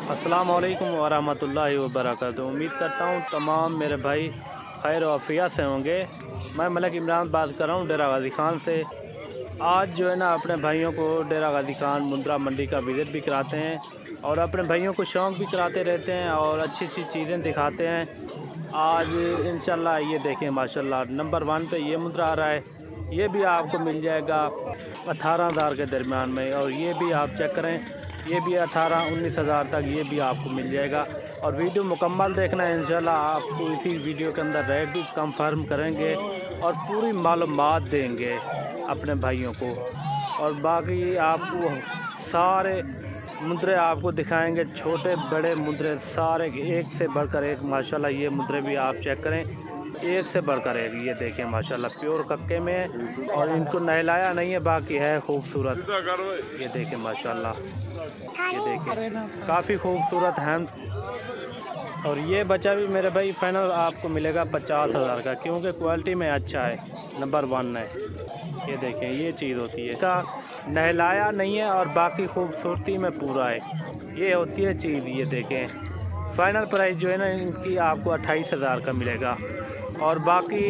अस्सलाम वालेकुम वरहमतुल्लाहि वबरकातुहू। उम्मीद करता हूँ तमाम मेरे भाई खैर आफियत से होंगे। मैं मलिक इमरान बात कर रहा हूँ डेरा गाज़ी ख़ान से। आज जो है ना अपने भाइयों को डेरा गाज़ी ख़ान मुंद्रा मंडी का विज़िट भी कराते हैं और अपने भाइयों को शौक़ भी कराते रहते हैं और अच्छी अच्छी चीज़ें दिखाते हैं। आज इंशाल्लाह ये देखें माशाल्लाह नंबर 1 पे ये मुंद्रा आ रहा है। ये भी आपको मिल जाएगा 18,000 के दरमियान में और ये भी आप चेक करें, ये भी 18-19 हज़ार तक ये भी आपको मिल जाएगा। और वीडियो मुकम्मल देखना है, इंशाल्लाह आपको इसी वीडियो के अंदर रेट भी कंफर्म करेंगे और पूरी मालूमात देंगे अपने भाइयों को। और बाकी आपको सारे मुद्रे आपको दिखाएंगे, छोटे बड़े मुद्रे सारे एक से बढ़कर एक। माशाल्लाह ये मुद्रे भी आप चेक करें, एक से बढ़कर एक। ये देखें माशाल्लाह प्योर कक्के में और इनको नहलाया नहीं है, बाकी है खूबसूरत। ये देखें माशाल्लाह, ये देखें काफ़ी खूबसूरत हैं। और ये बच्चा भी मेरे भाई फाइनल आपको मिलेगा 50,000 का, क्योंकि क्वालिटी में अच्छा है, नंबर 1 है। ये देखें ये चीज़ होती है, इसका नहलाया नहीं है और बाकी खूबसूरती में पूरा है, ये होती है चीज़। ये देखें फ़ाइनल प्राइस जो है ना इनकी आपको 28,000 का मिलेगा। और बाकी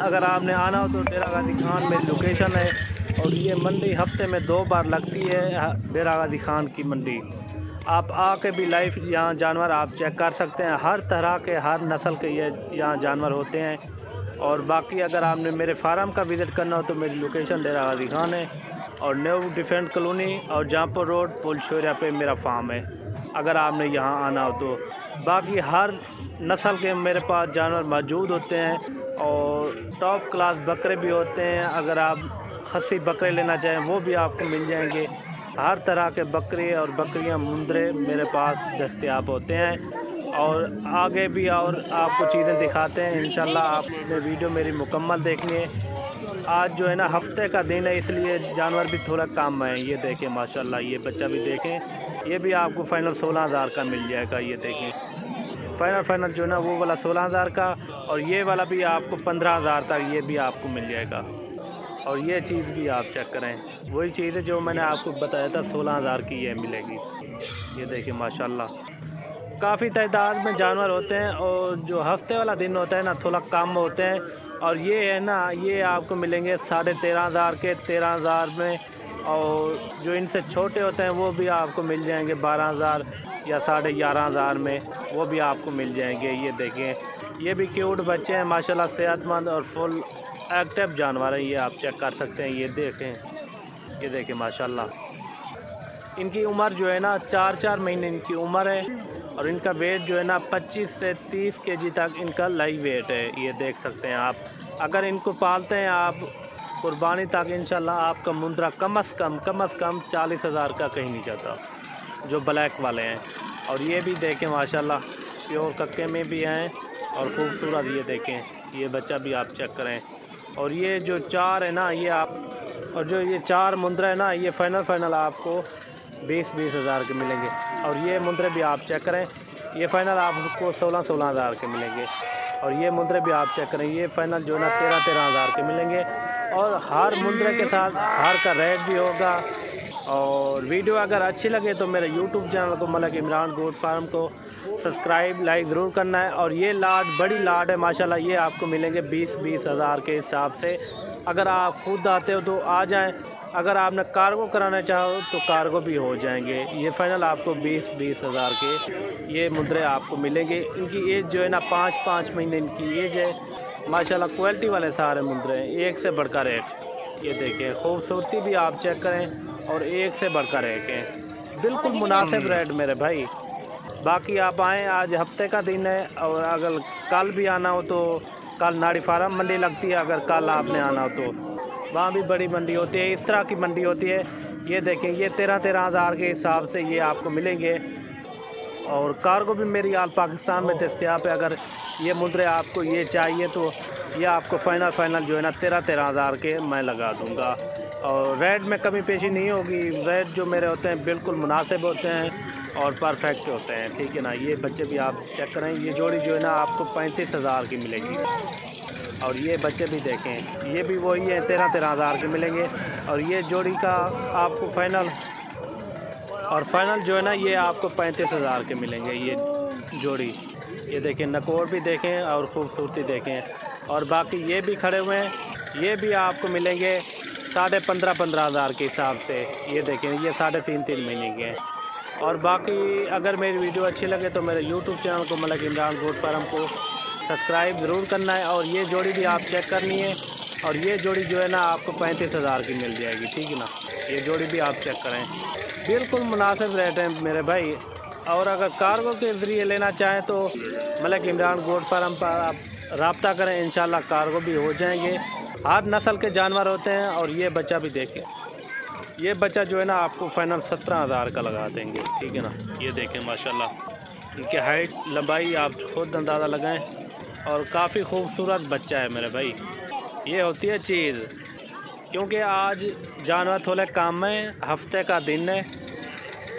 अगर आपने आना हो तो डेरा गाज़ी ख़ान में लोकेशन है और ये मंडी हफ्ते में 2 बार लगती है, डेरा गाज़ी ख़ान की मंडी। आप आके भी लाइव यहाँ जानवर आप चेक कर सकते हैं, हर तरह के हर नस्ल के ये यहाँ जानवर होते हैं। और बाकी अगर आपने मेरे फार्म का विज़िट करना हो तो मेरी लोकेशन डेरा गाज़ी ख़ान है और न्यू डिफेंस कॉलोनी और जहाँपुर रोड पुल शोरिया पे मेरा फार्म है, अगर आपने यहाँ आना हो तो। बाकी हर नस्ल के मेरे पास जानवर मौजूद होते हैं और टॉप क्लास बकरे भी होते हैं। अगर आप खस्सी बकरे लेना चाहें वो भी आपको मिल जाएंगे। हर तरह के बकरे और बकरियां मुंद्रे मेरे पास दस्तयाब होते हैं और आगे भी और आपको चीज़ें दिखाते हैं। इंशाल्लाह आपने वीडियो मेरी मुकम्मल देखनी है। आज जो है ना हफ्ते का दिन है, इसलिए जानवर भी थोड़ा कम है। ये देखें माशाल्लाह, ये बच्चा भी देखें, ये भी आपको फ़ाइनल 16,000 का मिल जाएगा। ये देखें फ़ाइनल जो है ना वो वाला 16,000 का और ये वाला भी आपको 15,000 तक ये भी आपको मिल जाएगा। और ये चीज़ भी आप चेक करें, वही चीज़ है जो मैंने आपको बताया था, 16,000 की ये मिलेगी। ये देखिए माशाल्लाह काफ़ी तादाद में जानवर होते हैं और जो हफ्ते वाला दिन होता है ना थोड़ा कम होते हैं। और ये है ना ये आपको मिलेंगे 13,500 के, 13,000 में। और जो इनसे छोटे होते हैं वो भी आपको मिल जाएंगे 12,000 या 11,500 में, वो भी आपको मिल जाएंगे। ये देखें ये भी क्यूट बच्चे हैं माशाल्लाह, सेहतमंद और फुल एक्टिव जानवर हैं, ये आप चेक कर सकते हैं। ये देखें माशाल्लाह इनकी उम्र जो है ना 4-4 महीने इनकी उम्र है और इनका वेट जो है ना 25 से 30 केजी तक इनका लाइव वेट है। ये देख सकते हैं आप, अगर इनको पालते हैं आप कुर्बानी तक, इंशाल्लाह आपका मुंद्रा कम से कम 40,000 का कहीं नहीं जाता, जो ब्लैक वाले हैं। और ये भी देखें माशाल्लाह प्योर कक्के में भी हैं और ख़ूबसूरत। ये देखें ये बच्चा भी आप चेक करें। और ये जो 4 है ना ये आप, और जो ये 4 मुंद्रा है ना ये फ़ाइनल आपको 20-20 हज़ार के मिलेंगे। और ये मुंद्रे भी आप चेक करें, ये फ़ाइनल आपको 16-16 हज़ार के मिलेंगे। और ये मुंद्रे भी आप चेक करें, ये फ़ाइनल जो है ना 13-13 हज़ार के मिलेंगे। और हर मुंद्रे के साथ हर का रेट भी होगा। और वीडियो अगर अच्छी लगे तो मेरे यूट्यूब चैनल को मलिक इमरान गोट फार्म को सब्सक्राइब लाइक ज़रूर करना है। और ये लाट बड़ी लाट है माशाल्लाह, ये आपको मिलेंगे 20-20 हज़ार के हिसाब से। अगर आप खुद आते हो तो आ जाएं, अगर आपने कार्गो कराना चाहो तो कार्गो भी हो जाएंगे। ये फ़ाइनल आपको 20-20 हज़ार के ये मुद्रे आपको मिलेंगे। इनकी एज जो है ना 5-5 महीने इनकी एज है माशाल्लाह। क्वालिटी वाले सारे मुद्रे हैं, एक से बढ़कर एक। ये देखें खूबसूरती भी आप चेक करें और एक से बढ़कर एक है, बिल्कुल मुनासिब रेट मेरे भाई। बाकी आप आएँ, आज हफ्ते का दिन है और अगर कल भी आना हो तो कल नाड़ी फार्म मंडी लगती है, अगर कल आपने आना हो तो वहाँ भी बड़ी मंडी होती है, इस तरह की मंडी होती है। ये देखें ये 13-13 हज़ार के हिसाब से ये आपको मिलेंगे। और कार्गो भी मेरी आल पाकिस्तान में दस्तयाब है। अगर ये मुद्रे आपको ये चाहिए तो ये आपको फ़ाइनल जो है ना 13-13 हज़ार के मैं लगा दूँगा। और रेट में कमी पेशी नहीं होगी, रेट जो मेरे होते हैं बिल्कुल मुनासिब होते हैं और परफेक्ट होते हैं, ठीक है ना। ये बच्चे भी आप चेक करें, ये जोड़ी जो है ना आपको 35,000 की मिलेगी। और ये बच्चे भी देखें, ये भी वही है 13-13 हज़ार के मिलेंगे। और ये जोड़ी का आपको फ़ाइनल और फाइनल जो है ना ये आपको 35,000 के मिलेंगे ये जोड़ी। ये देखें, नकोर भी देखें और ख़ूबसूरती देखें। और बाकी ये भी खड़े हुए हैं, ये भी आपको मिलेंगे 15,500 के हिसाब से। ये देखें, ये 3.5 महीने के हैं। और बाकी अगर मेरी वीडियो अच्छी लगे तो मेरे यूट्यूब चैनल को मलिक इमरान गोट फार्म को सब्सक्राइब ज़रूर करना है। और ये जोड़ी भी आप चेक करनी है। और ये जोड़ी जो है ना आपको 35,000 की मिल जाएगी, ठीक है ना। ये जोड़ी भी आप चेक करें, बिल्कुल मुनासिब रेट है मेरे भाई। और अगर कार्गो के ज़रिए लेना चाहें तो मलिक इमरान गोट फार्म पर आप रब्ता करें, इंशाल्लाह कार्गो भी हो जाएंगे। हर नस्ल के जानवर होते हैं। और ये बच्चा भी देखें, ये बच्चा जो है ना आपको फाइनल 17,000 का लगा देंगे, ठीक है ना। ये देखें माशाल्लाह, इनकी हाइट लंबाई आप खुद अंदाज़ा लगाएं। और काफ़ी खूबसूरत बच्चा है मेरे भाई। ये होती है चीज़, क्योंकि आज जानवर थोड़े काम में, हफ्ते का दिन है।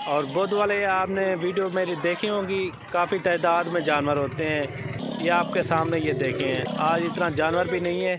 और बुध वाले आपने वीडियो मेरी देखी होगी, काफ़ी तादाद में जानवर होते हैं। ये आपके सामने ये देखें, आज इतना जानवर भी नहीं है।